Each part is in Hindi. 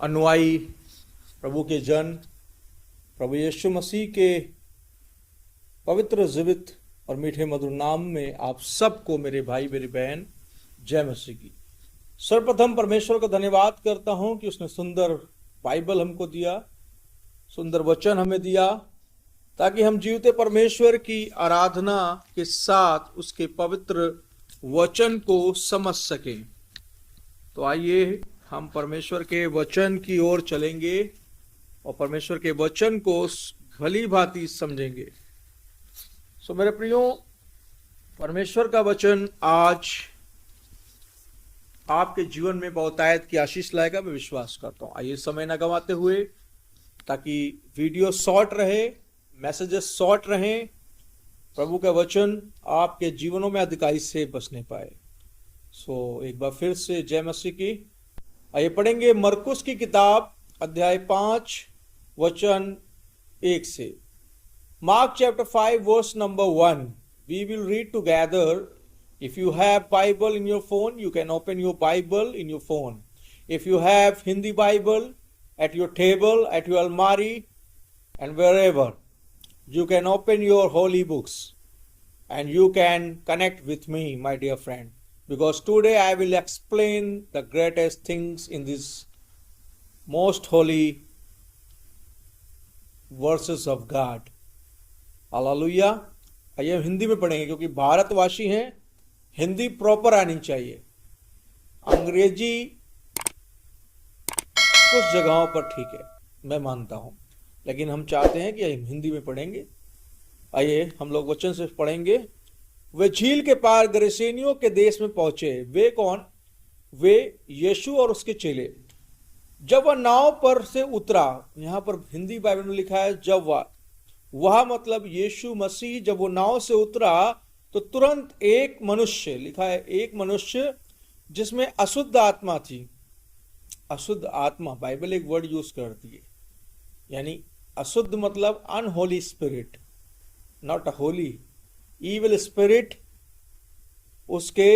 अनुयायी, प्रभु के जन, प्रभु यीशु मसीह के पवित्र जीवित और मीठे मधुर नाम में आप सबको मेरे भाई मेरी बहन जय मसीह की। सर्वप्रथम परमेश्वर का धन्यवाद करता हूं कि उसने सुंदर बाइबल हमको दिया, सुंदर वचन हमें दिया, ताकि हम जीवते परमेश्वर की आराधना के साथ उसके पवित्र वचन को समझ सकें। तो आइए हम परमेश्वर के वचन की ओर चलेंगे और परमेश्वर के वचन को भली भांति समझेंगे। सो मेरे प्रियो, परमेश्वर का वचन आज आपके जीवन में बहुतायत की आशीष लाएगा, मैं विश्वास करता हूं। आइए समय न गंवाते हुए, ताकि वीडियो शॉर्ट रहे, मैसेजेस शॉर्ट रहें, प्रभु का वचन आपके जीवनों में अधिकाई से बसने पाए। सो एक बार फिर से जय मसीह की। आइए पढ़ेंगे मरकुस की किताब अध्याय 5 वचन 1 से। Mark chapter 5 verse number 1 we will read together. If you have Bible in your phone, you can open your Bible in your phone. If you have Hindi Bible at your table, at your almari, and wherever, you can open your holy books and you can connect with me, my dear friend. Because today I will explain the greatest things in these most holy verses of God. Hallelujah. आइए हम हिंदी में पढ़ेंगे, क्योंकि भारतवासी हैं, हिंदी प्रॉपर आनी चाहिए। अंग्रेजी कुछ जगहों पर ठीक है, मैं मानता हूं, लेकिन हम चाहते हैं कि हम हिंदी में पढ़ेंगे। आइए हम लोग वचन से पढ़ेंगे। वे झील के पार गरसेनियों के देश में पहुंचे। वे कौन? वे यीशु और उसके चेले। जब वह नाव पर से उतरा, यहां पर हिंदी बाइबल में लिखा है जब वह मतलब यीशु मसीह जब वो नाव से उतरा, तो तुरंत एक मनुष्य, लिखा है एक मनुष्य जिसमें अशुद्ध आत्मा थी। अशुद्ध आत्मा, बाइबल एक वर्ड यूज करती है, यानी अशुद्ध मतलब unholy spirit, not a Holi, evil spirit उसके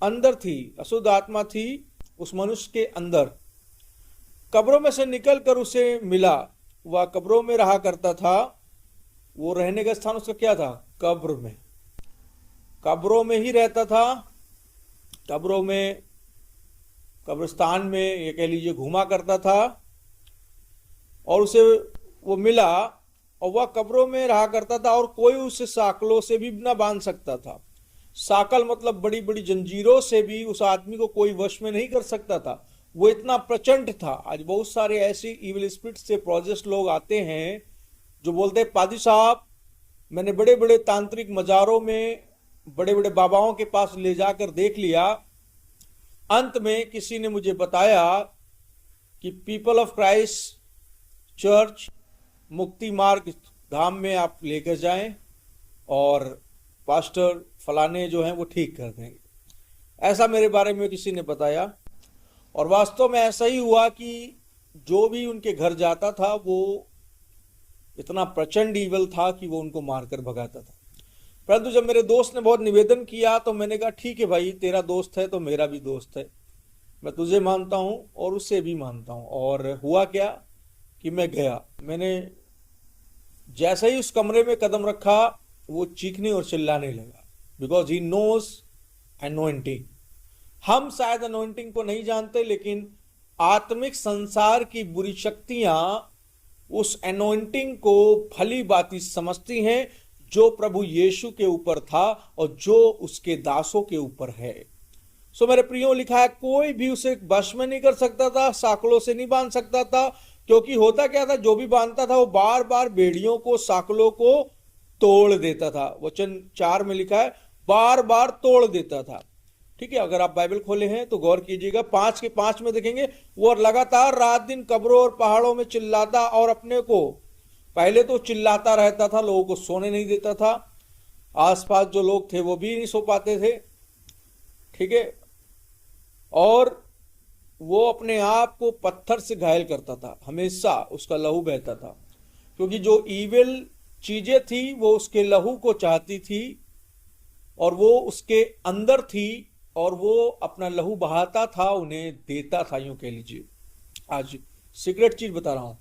अंदर थी, अशुद्ध आत्मा थी उस मनुष्य के अंदर। कब्रों में से निकलकर उसे मिला। वह कब्रों में रहा करता था। वो रहने का स्थान उसका क्या था? कब्र में। कब्रों में ही रहता था। कब्रों में, कब्रिस्तान में ये कह लीजिए घूमा करता था, और उसे वो मिला और वह कब्रों में रहा करता था, और कोई उसे साकलों से भी ना बांध सकता था। साकल मतलब बड़ी बड़ी जंजीरों से भी उस आदमी को कोई वश में नहीं कर सकता था, वो इतना प्रचंड था। आज बहुत सारे ऐसे इविल स्पिरिट से प्रोजेस्ट लोग आते हैं जो बोलते हैं, पादी साहब मैंने बड़े बड़े तांत्रिक मजारों में बड़े बड़े बाबाओं के पास ले जाकर देख लिया, अंत में किसी ने मुझे बताया कि पीपल ऑफ क्राइस्ट चर्च मुक्ति मार्ग धाम में आप लेकर जाएं और पास्टर फलाने जो हैं वो ठीक कर देंगे। ऐसा मेरे बारे में किसी ने बताया, और वास्तव में ऐसा ही हुआ कि जो भी उनके घर जाता था वो इतना प्रचंड ईवल था कि वो उनको मारकर भगाता था। परंतु जब मेरे दोस्त ने बहुत निवेदन किया तो मैंने कहा ठीक है भाई, तेरा दोस्त है तो मेरा भी दोस्त है, मैं तुझे मानता हूं और उससे भी मानता हूं। और हुआ क्या कि मैं गया, मैंने जैसे ही उस कमरे में कदम रखा वो चीखने और चिल्लाने लगा, बिकॉज ही नोज अनॉइंटिंग। हम शायद अनॉइंटिंग को नहीं जानते, लेकिन आत्मिक संसार की बुरी शक्तियां उस अनॉइंटिंग को भली भांति समझती हैं, जो प्रभु यीशु के ऊपर था और जो उसके दासों के ऊपर है। सो मेरे प्रियो, लिखा है कोई भी उसे वश में नहीं कर सकता था, साकलों से नहीं बांध सकता था, क्योंकि होता क्या था, जो भी बांधता था वो बार बार बेड़ियों को, साकलों को तोड़ देता था। वचन 4 में लिखा है बार बार तोड़ देता था। ठीक है, अगर आप बाइबल खोले हैं तो गौर कीजिएगा, 5 के 5 में देखेंगे वो लगातार रात दिन कब्रों और पहाड़ों में चिल्लाता और अपने को, पहले तो चिल्लाता रहता था, लोगों को सोने नहीं देता था, आसपास जो लोग थे वो भी नहीं सो पाते थे। ठीक है, और वो अपने आप को पत्थर से घायल करता था, हमेशा उसका लहू बहता था, क्योंकि जो ईविल चीजें थी वो उसके लहू को चाहती थी और वो उसके अंदर थी और वो अपना लहू बहाता था, उन्हें देता था, यूं कह लीजिए। आज सीक्रेट चीज बता रहा हूं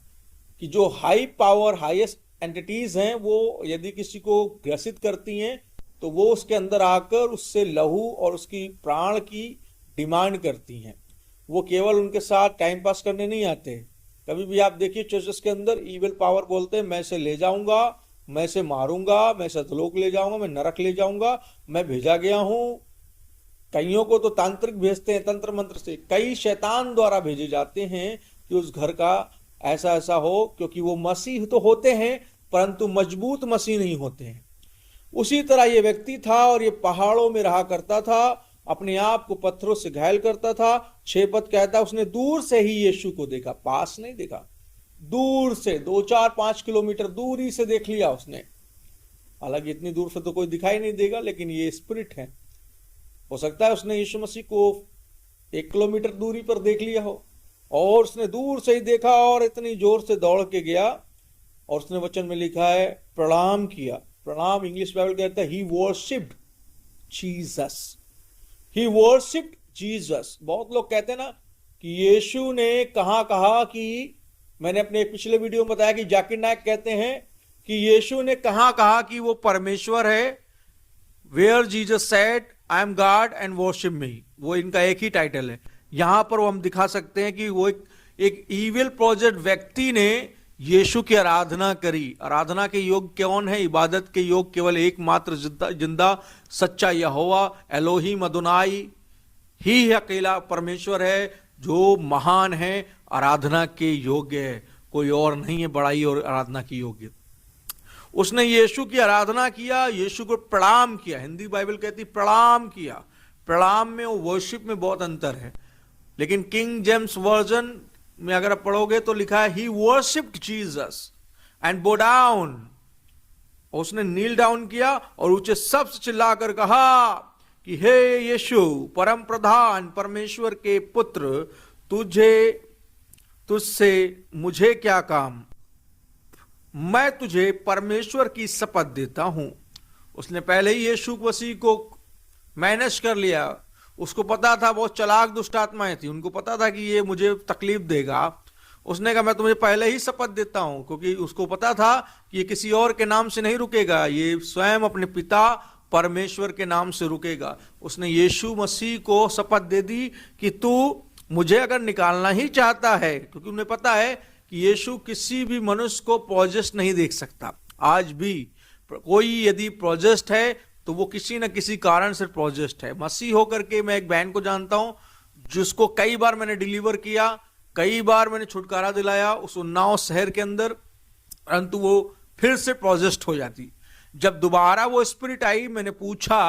कि जो हाई पावर हाईएस्ट एंटिटीज हैं, वो यदि किसी को ग्रसित करती हैं तो वो उसके अंदर आकर उससे लहू और उसकी प्राण की डिमांड करती हैं। वो केवल उनके साथ टाइम पास करने नहीं आते। कभी भी आप देखिए चर्चेस के अंदर इविल पावर बोलते हैं, मैं इसे ले जाऊंगा, मैं इसे मारूंगा, मैं सतलोक ले जाऊंगा, मैं नरक ले जाऊंगा, मैं भेजा गया हूं। कईयों को तो तांत्रिक भेजते हैं, तंत्र मंत्र से, कई शैतान द्वारा भेजे जाते हैं कि उस घर का ऐसा ऐसा हो, क्योंकि वो मसीह तो होते हैं परंतु मजबूत मसीह नहीं होते हैं। उसी तरह ये व्यक्ति था और ये पहाड़ों में रहा करता था, अपने आप को पत्थरों से घायल करता था। 6 पद कहता, उसने दूर से ही यीशु को देखा, पास नहीं देखा, दूर से 2, 4, 5 किलोमीटर दूरी से देख लिया उसने। हालांकि इतनी दूर से तो कोई दिखाई नहीं देगा, लेकिन ये स्पिरिट है। हो सकता है उसने यीशु मसीह को 1 किलोमीटर दूरी पर देख लिया हो, और उसने दूर से ही देखा और इतनी जोर से दौड़ के गया, और उसने वचन में लिखा है प्रणाम किया। प्रणाम इंग्लिश बाइबल कहता है he worshipped Jesus, he worshipped Jesus. बहुत लोग कहते हैं ना कि यीशु ने कहा कि, मैंने अपने पिछले वीडियो में बताया कि जाकिर नायक कहते हैं कि यीशु ने कहा कि वो परमेश्वर है। Where Jesus said I am God and worship me, वो इनका एक ही टाइटल है। यहां पर वो हम दिखा सकते हैं कि वो एक इविल प्रोजेक्ट व्यक्ति ने यीशु की आराधना करी। आराधना के योग कौन है? इबादत के योग केवल एकमात्र जिंदा सच्चा यहोवा एलोहीम अदोनाई ही अकेला परमेश्वर है जो महान है, आराधना के योग्य है, कोई और नहीं है बड़ाई और आराधना की योग्य। उसने यीशु की आराधना किया, यीशु को प्रणाम किया। हिंदी बाइबल कहती प्रणाम किया। प्रणाम में और वर्शिप में बहुत अंतर है, लेकिन किंग जेम्स वर्जन में अगर आप पढ़ोगे तो लिखा है he worshipped Jesus and bow down. उसने नील डाउन किया और ऊंचे शब्द से चिल्लाकर कहा कि हे यीशु परम प्रधान परमेश्वर के पुत्र, तुझसे मुझे क्या काम, मैं तुझे परमेश्वर की शपथ देता हूं। उसने पहले ही यीशु मसीह को मैनेज कर लिया। उसको पता था, बहुत चालाक दुष्ट आत्माएं थी, उनको पता था कि ये मुझे तकलीफ देगा। उसने कहा मैं तुम्हें पहले ही शपथ देता हूं, क्योंकि उसको पता था कि ये किसी और के नाम से नहीं रुकेगा, ये स्वयं अपने पिता परमेश्वर के नाम से रुकेगा। उसने यीशु मसीह को शपथ दे दी कि तू मुझे अगर निकालना ही चाहता है, क्योंकि उन्हें पता है कि यीशु किसी भी मनुष्य को प्रोजेस्ट नहीं देख सकता। आज भी कोई यदि प्रोजेस्ट है तो वो किसी न किसी कारण से प्रोजेस्ट है। मसीह होकर के मैं एक बहन को जानता हूं जिसको कई बार मैंने डिलीवर किया, कई बार मैंने छुटकारा दिलाया उस उन्नाव शहर के अंदर, परंतु वो फिर से प्रोजेस्ट हो जाती। जब दोबारा वो स्पिरिट आई, मैंने पूछा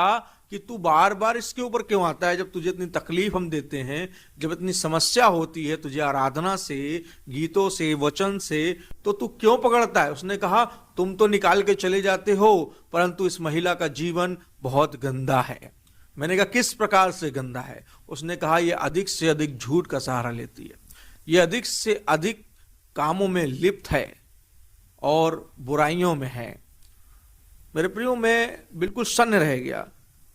कि तू बार बार इसके ऊपर क्यों आता है? जब तुझे इतनी तकलीफ हम देते हैं, जब इतनी समस्या होती है तुझे आराधना से, गीतों से, वचन से, तो तू क्यों पकड़ता है? उसने कहा तुम तो निकाल के चले जाते हो, परंतु इस महिला का जीवन बहुत गंदा है। मैंने कहा किस प्रकार से गंदा है? उसने कहा ये अधिक से अधिक झूठ का सहारा लेती है, ये अधिक से अधिक कामों में लिप्त है और बुराइयों में है। मेरे प्रियो, मैं बिल्कुल सन्न रह गया,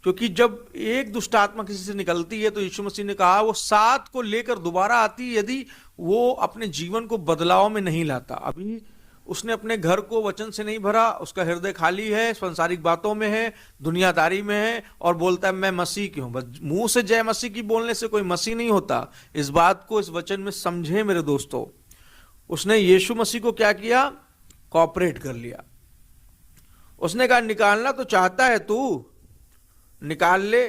क्योंकि जब एक दुष्ट आत्मा किसी से निकलती है तो यीशु मसीह ने कहा वो 7 को लेकर दोबारा आती है यदि वो अपने जीवन को बदलाव में नहीं लाता। अभी उसने अपने घर को वचन से नहीं भरा, उसका हृदय खाली है, सांसारिक बातों में है, दुनियादारी में है, और बोलता है मैं मसीह की हूं। बस मुंह से जय मसीह की बोलने से कोई मसीह नहीं होता। इस बात को इस वचन में समझे मेरे दोस्तों। उसने यीशु मसीह को क्या किया? कॉपरेट कर लिया। उसने कहा निकालना तो चाहता है तू, निकाल ले,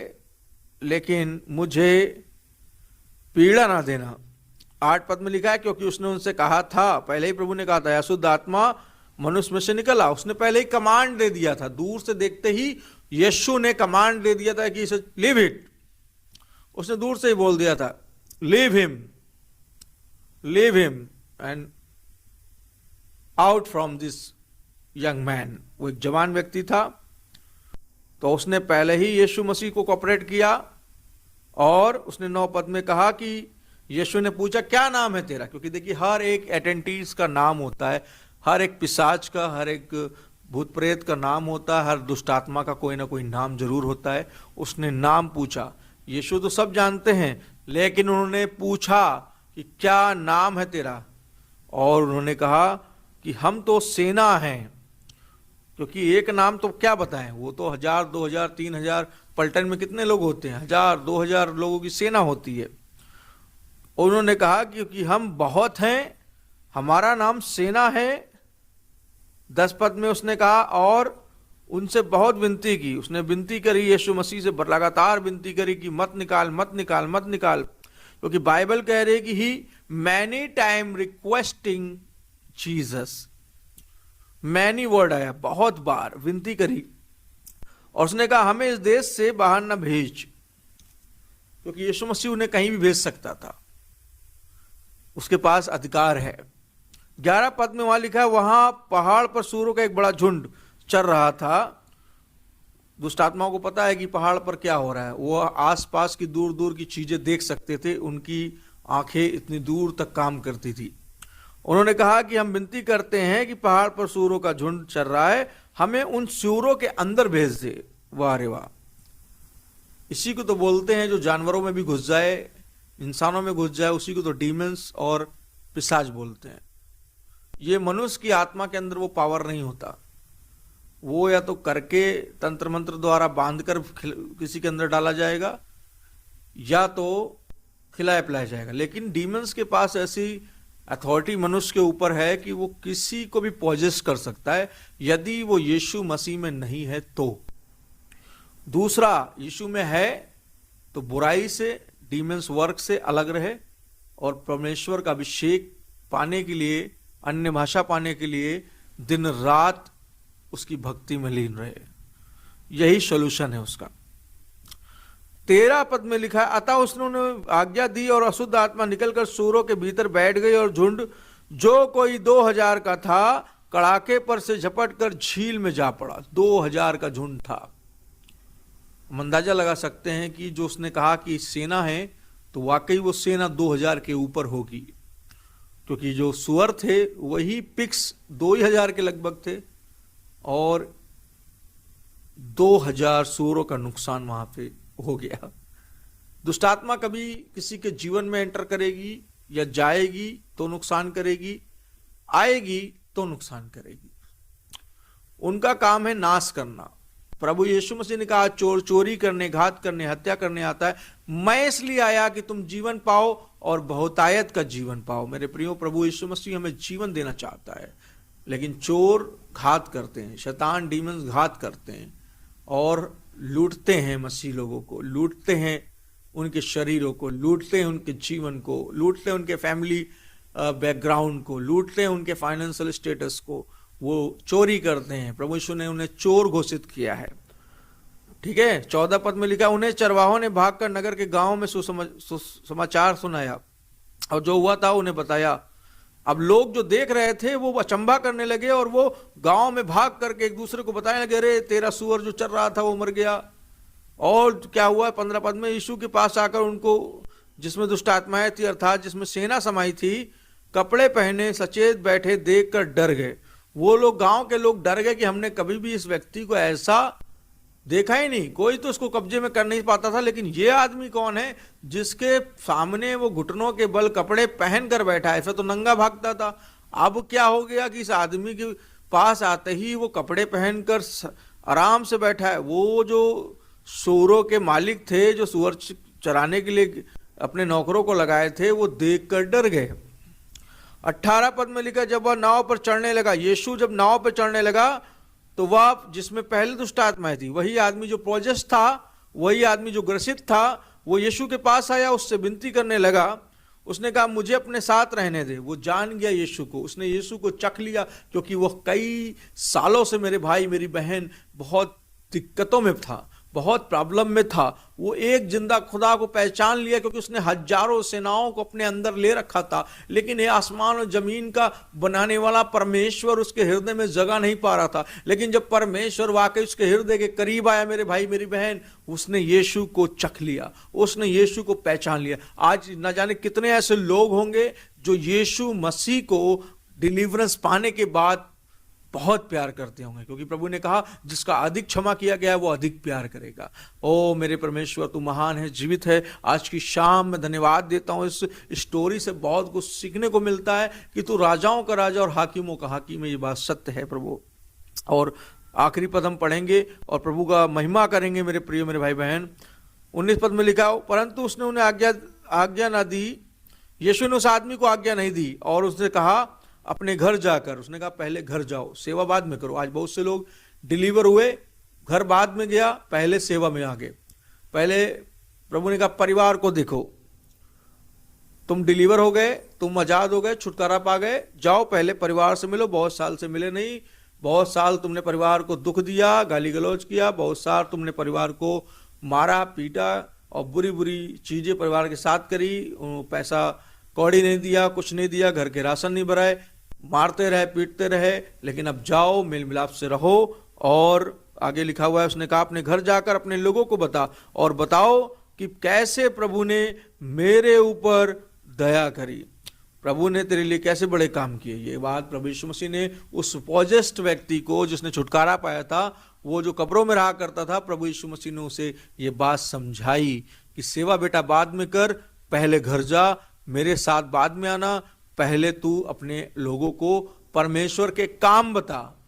लेकिन मुझे पीड़ा ना देना। 8 पद में लिखा है क्योंकि उसने उनसे कहा था, पहले ही प्रभु ने कहा था अशुद्ध आत्मा मनुष्य में से निकला। उसने पहले ही कमांड दे दिया था, दूर से देखते ही यीशु ने कमांड दे दिया था कि इसे लीव इट। उसने दूर से ही बोल दिया था leave him and out from this young man. वो एक जवान व्यक्ति था, तो उसने पहले ही यीशु मसीह को कॉपरेट किया। और उसने 9 पद में कहा कि यीशु ने पूछा क्या नाम है तेरा? क्योंकि देखिए हर एक एटेंटीज का नाम होता है, हर एक पिशाच का, हर एक भूत प्रेत का नाम होता है, हर दुष्ट आत्मा का कोई ना कोई नाम जरूर होता है। उसने नाम पूछा यीशु तो सब जानते हैं, लेकिन उन्होंने पूछा कि क्या नाम है तेरा, और उन्होंने कहा कि हम तो सेना हैं। क्योंकि एक नाम तो क्या बताएं, वो तो 1000, 2000, 3000, पलटन में कितने लोग होते हैं, 1000, 2000 लोगों की सेना होती है। उन्होंने कहा क्योंकि हम बहुत हैं, हमारा नाम सेना है। 10 पद में उसने कहा, और उनसे बहुत विनती की, उसने विनती करी, यीशु मसीह से लगातार विनती करी कि मत निकाल, मत निकाल, मत निकाल। क्योंकि बाइबल कह रही है कि he many time requesting Jesus, many word आया, बहुत बार विनती करी, और उसने कहा हमें इस देश से बाहर न भेज। क्योंकि यीशु मसीह उन्हें कहीं भी भेज सकता था, उसके पास अधिकार है। 11 पद में वहां लिखा है, वहां पहाड़ पर सूरों का एक बड़ा झुंड चल रहा था। दुष्ट आत्माओं को पता है कि पहाड़ पर क्या हो रहा है, वो आसपास की दूर दूर की चीजें देख सकते थे, उनकी आंखें इतनी दूर तक काम करती थी। उन्होंने कहा कि हम विनती करते हैं कि पहाड़ पर सूरों का झुंड चल रहा है, हमें उन सूरों के अंदर भेज दे। वाह रे वाह, इसी को तो बोलते हैं जो जानवरों में भी घुस जाए, इंसानों में घुस जाए, उसी को तो डीमंस और पिशाच बोलते हैं। ये मनुष्य की आत्मा के अंदर वो पावर नहीं होता, वो या तो करके तंत्र मंत्र द्वारा बांधकर किसी के अंदर डाला जाएगा, या तो खिलाया पिलाया जाएगा। लेकिन डीमंस के पास ऐसी अथॉरिटी मनुष्य के ऊपर है कि वो किसी को भी पॉजेस कर सकता है, यदि वो यीशु मसीह में नहीं है तो। दूसरा, यीशु में है तो बुराई से, डीमंस वर्क से अलग रहे, और परमेश्वर का अभिषेक पाने के लिए, अन्य भाषा पाने के लिए दिन रात उसकी भक्ति में लीन रहे। यही सोल्यूशन है उसका। 13 पद में लिखा है, अतः उसने उन्हें आज्ञा दी और अशुद्ध आत्मा निकलकर सूरों के भीतर बैठ गई, और झुंड जो कोई 2000 का था कड़ाके पर से झपट कर झील में जा पड़ा। 2000 का झुंड था। हम अंदाजा लगा सकते हैं कि जो उसने कहा कि सेना है, तो वाकई वो सेना 2000 के ऊपर होगी, क्योंकि जो सुअर थे वही पिक्स 2000 के लगभग थे, और 2000 सूअरों का नुकसान वहां पे हो गया। दुष्टात्मा कभी किसी के जीवन में एंटर करेगी या जाएगी तो नुकसान करेगी, आएगी तो नुकसान करेगी। उनका काम है नाश करना। प्रभु यीशु मसीह ने कहा, चोर चोरी करने, घात करने, हत्या करने आता है, मैं इसलिए आया कि तुम जीवन पाओ और बहुतायत का जीवन पाओ। मेरे प्रियो, प्रभु यीशु मसीह हमें जीवन देना चाहता है, लेकिन चोर घात करते हैं, शैतान डीमंस घात करते हैं और लूटते हैं मसीह लोगों को, लूटते हैं उनके शरीरों को, लूटते हैं उनके जीवन को, लूटते हैं उनके फैमिली बैकग्राउंड को, लूटते हैं उनके फाइनेंशियल स्टेटस को। वो चोरी करते हैं। प्रभु यीशु ने उन्हें चोर घोषित किया है। ठीक है। 14 पद में लिखा, उन्हें चरवाहों ने भागकर नगर के गांव में सुसमाचार सुनाया, और जो हुआ था उन्हें बताया। अब लोग जो देख रहे थे वो अचंभा करने लगे, और वो गांव में भाग करके एक दूसरे को बताने लगे, अरे तेरा सूअर जो चल रहा था वो मर गया। और क्या हुआ? 15 पद में, यीशु के पास आकर उनको, जिसमें दुष्ट आत्माएं थी, अर्थात जिसमें सेना समाई थी, कपड़े पहने सचेत बैठे देखकर डर गए। वो लोग, गांव के लोग डर गए कि हमने कभी भी इस व्यक्ति को ऐसा देखा ही नहीं, कोई तो उसको कब्जे में कर नहीं पाता था, लेकिन ये आदमी कौन है जिसके सामने वो घुटनों के बल कपड़े पहन कर बैठा है? ऐसा तो नंगा भागता था। अब क्या हो गया कि इस आदमी के पास आते ही वो कपड़े पहनकर आराम से बैठा है। वो जो सूअरों के मालिक थे, जो सूअर चराने के लिए अपने नौकरों को लगाए थे, वो देखकर डर गए। 18 पद में लिखा, जब वह नाव पर चढ़ने लगा, यीशु जब नाव पर चढ़ने लगा, तो वह, जिसमें पहले दुष्ट आत्माएं थी, वही आदमी जो पॉजेस था, वही आदमी जो ग्रसित था, वो यीशु के पास आया, उससे विनती करने लगा। उसने कहा, मुझे अपने साथ रहने दे। वो जान गया यीशु को, उसने यीशु को चख लिया, क्योंकि वो कई सालों से, मेरे भाई मेरी बहन, बहुत दिक्कतों में था, बहुत प्रॉब्लम में था। वो एक जिंदा खुदा को पहचान लिया, क्योंकि उसने हजारों सेनाओं को अपने अंदर ले रखा था, लेकिन ये आसमान और जमीन का बनाने वाला परमेश्वर उसके हृदय में जगह नहीं पा रहा था। लेकिन जब परमेश्वर वाकई उसके हृदय के करीब आया, मेरे भाई मेरी बहन, उसने यीशु को चख लिया, उसने यीशु को पहचान लिया। आज न जाने कितने ऐसे लोग होंगे जो यीशु मसीह को डिलीवरेंस पाने के बाद बहुत प्यार करते होंगे, क्योंकि प्रभु ने कहा जिसका अधिक क्षमा किया गया है वो अधिक प्यार करेगा। ओ मेरे परमेश्वर, तू महान है, जीवित है। आज की शाम में धन्यवाद देता हूँ, इस स्टोरी से बहुत कुछ सीखने को मिलता है कि तू राजाओं का राजा और हाकिमों का हाकिम है। ये बात सत्य है प्रभु। और आखिरी पद हम पढ़ेंगे और प्रभु का महिमा करेंगे। मेरे प्रिय मेरे भाई बहन, 19 पद में लिखा हो, परंतु उसने उन्हें आज्ञा ना दी। यीशु ने उस आदमी को आज्ञा नहीं दी और उसने कहा अपने घर जाकर, उसने कहा पहले घर जाओ, सेवा बाद में करो। आज बहुत से लोग डिलीवर हुए, घर बाद में गया, पहले सेवा में आ गए। पहले प्रभु ने कहा परिवार को देखो, तुम डिलीवर हो गए, तुम आजाद हो गए, छुटकारा पा गए, जाओ पहले परिवार से मिलो। बहुत साल से मिले नहीं, बहुत साल तुमने परिवार को दुख दिया, गाली गलौज किया, बहुत साल तुमने परिवार को मारा पीटा और बुरी बुरी चीजें परिवार के साथ करी, पैसा कौड़ी नहीं दिया, कुछ नहीं दिया, घर के राशन नहीं भराए, मारते रहे पीटते रहे। लेकिन अब जाओ, मेल मिलाप से रहो। और आगे लिखा हुआ है, उसने कहा अपने घर जाकर अपने लोगों को बता और बताओ कि कैसे प्रभु ने मेरे ऊपर दया करी, प्रभु ने तेरे लिए कैसे बड़े काम किए। ये बात प्रभु यीशु मसीह ने उस पॉजेस्ट व्यक्ति को, जिसने छुटकारा पाया था, वो जो कब्रों में रहा करता था, प्रभु यीशु मसीह ने उसे ये बात समझाई कि सेवा बेटा बाद में कर, पहले घर जा, मेरे साथ बाद में आना, पहले तू अपने लोगों को परमेश्वर के काम बता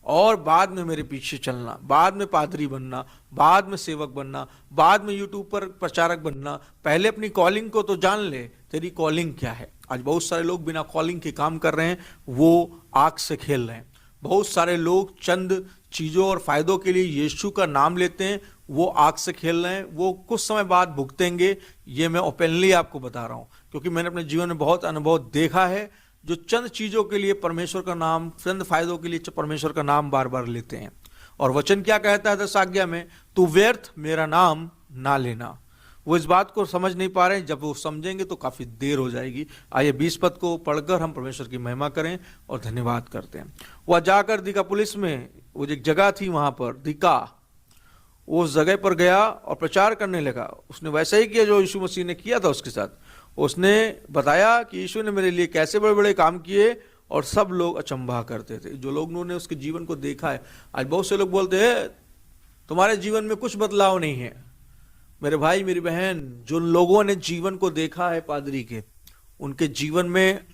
और बाद में मेरे पीछे चलना, बाद में पादरी बनना, बाद में सेवक बनना, बाद में यूट्यूब पर प्रचारक बनना। पहले अपनी कॉलिंग को तो जान ले, तेरी कॉलिंग क्या है। आज बहुत सारे लोग बिना कॉलिंग के काम कर रहे हैं, वो आग से खेल रहे हैं। बहुत सारे लोग चंद चीजों और फायदों के लिए यीशु का नाम लेते हैं, वो आग से खेल रहे हैं, वो कुछ समय बाद भुगतेंगे। ये मैं ओपनली आपको बता रहा हूं, क्योंकि मैंने अपने जीवन में बहुत अनुभव देखा है। जो चंद चीजों के लिए परमेश्वर का नाम, चंद फायदों के लिए परमेश्वर का नाम बार बार लेते हैं। और वचन क्या कहता है 10 आज्ञा में, तू व्यर्थ मेरा नाम ना लेना। वो इस बात को समझ नहीं पा रहे हैं, जब वो समझेंगे तो काफी देर हो जाएगी। आइए 20 पद को पढ़कर हम परमेश्वर की महिमा करें और धन्यवाद करते हैं। वह जाकर दिका पुलिस में, वो एक जगह थी वहां पर दिका, उस जगह पर गया और प्रचार करने लगा। उसने वैसा ही किया जो यीशु मसीह ने किया था उसके साथ। उसने बताया कि यीशु ने मेरे लिए कैसे बड़े बड़े काम किए और सब लोग अचंभा करते थे। जो लोगों ने उसके जीवन को देखा है, आज बहुत से लोग बोलते हैं तुम्हारे जीवन में कुछ बदलाव नहीं है। मेरे भाई मेरी बहन, जो लोगों ने जीवन को देखा है पादरी के, उनके जीवन में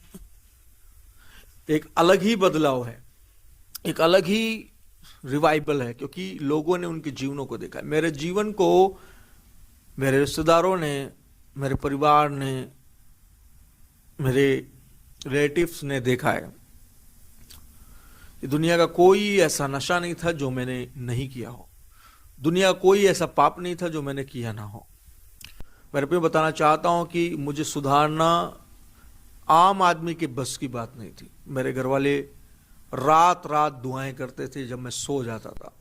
एक अलग ही बदलाव है, एक अलग ही रिवाइवल है, क्योंकि लोगों ने उनके जीवनों को देखा है। मेरे जीवन को मेरे रिश्तेदारों ने, मेरे परिवार ने, मेरे रिलेटिव्स ने देखा है। दुनिया का कोई ऐसा नशा नहीं था जो मैंने नहीं किया हो, दुनिया कोई ऐसा पाप नहीं था जो मैंने किया ना हो। मेरे पे बताना चाहता हूं कि मुझे सुधारना आम आदमी के बस की बात नहीं थी। मेरे घर वाले रात रात दुआएं करते थे जब मैं सो जाता था।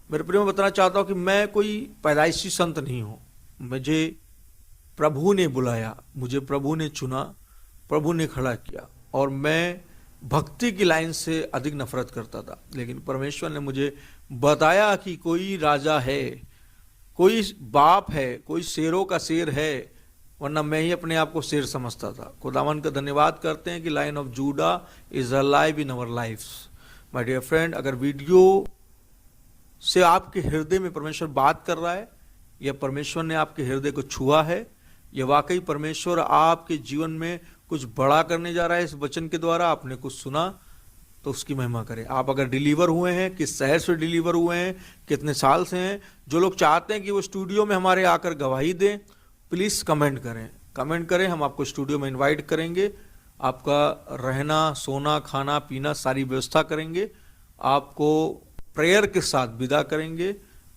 मेरे प्रिय में बताना चाहता हूं कि मैं कोई पैदाइशी संत नहीं हूं। मुझे प्रभु ने बुलाया, मुझे प्रभु ने चुना, प्रभु ने खड़ा किया। और मैं भक्ति की लाइन से अधिक नफरत करता था, लेकिन परमेश्वर ने मुझे बताया कि कोई राजा है, कोई बाप है, कोई शेरों का शेर है, वरना मैं ही अपने आप को शेर समझता था। खुदावन का धन्यवाद करते हैं कि line of Judah is alive in our lifes. My dear friend, अगर वीडियो से आपके हृदय में परमेश्वर बात कर रहा है, या परमेश्वर ने आपके हृदय को छुआ है, या वाकई परमेश्वर आपके जीवन में कुछ बड़ा करने जा रहा है इस वचन के द्वारा, आपने कुछ सुना, तो उसकी महिमा करें। आप अगर डिलीवर हुए हैं, किस शहर से डिलीवर हुए हैं, कितने साल से हैं, जो लोग चाहते हैं कि वो स्टूडियो में हमारे आकर गवाही दें, प्लीज कमेंट करें, कमेंट करें। हम आपको स्टूडियो में इनवाइट करेंगे, आपका रहना, सोना, खाना पीना सारी व्यवस्था करेंगे, आपको प्रेयर के साथ विदा करेंगे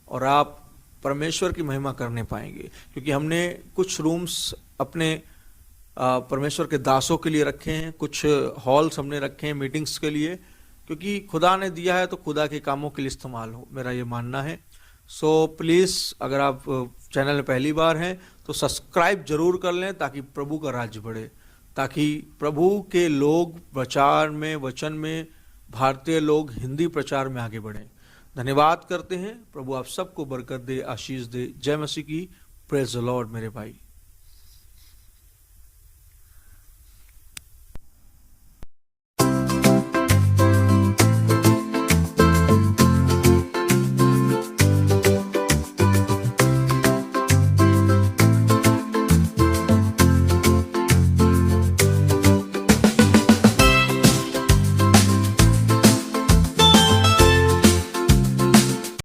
और आप परमेश्वर की महिमा करने पाएंगे। क्योंकि हमने कुछ रूम्स अपने परमेश्वर के दासों के लिए रखे हैं, कुछ हॉल्स हमने रखे हैं मीटिंग्स के लिए, क्योंकि खुदा ने दिया है तो खुदा के कामों के लिए इस्तेमाल हो, मेरा ये मानना है। सो प्लीज़, अगर आप चैनल में पहली बार हैं तो सब्सक्राइब जरूर कर लें, ताकि प्रभु का राज्य बढ़े, ताकि प्रभु के लोग प्रचार में, वचन में, भारतीय लोग हिंदी प्रचार में आगे बढ़ें। धन्यवाद करते हैं। प्रभु आप सबको बरकत दे, आशीष दे। जय मसीह की। प्रेज द लॉर्ड मेरे भाई।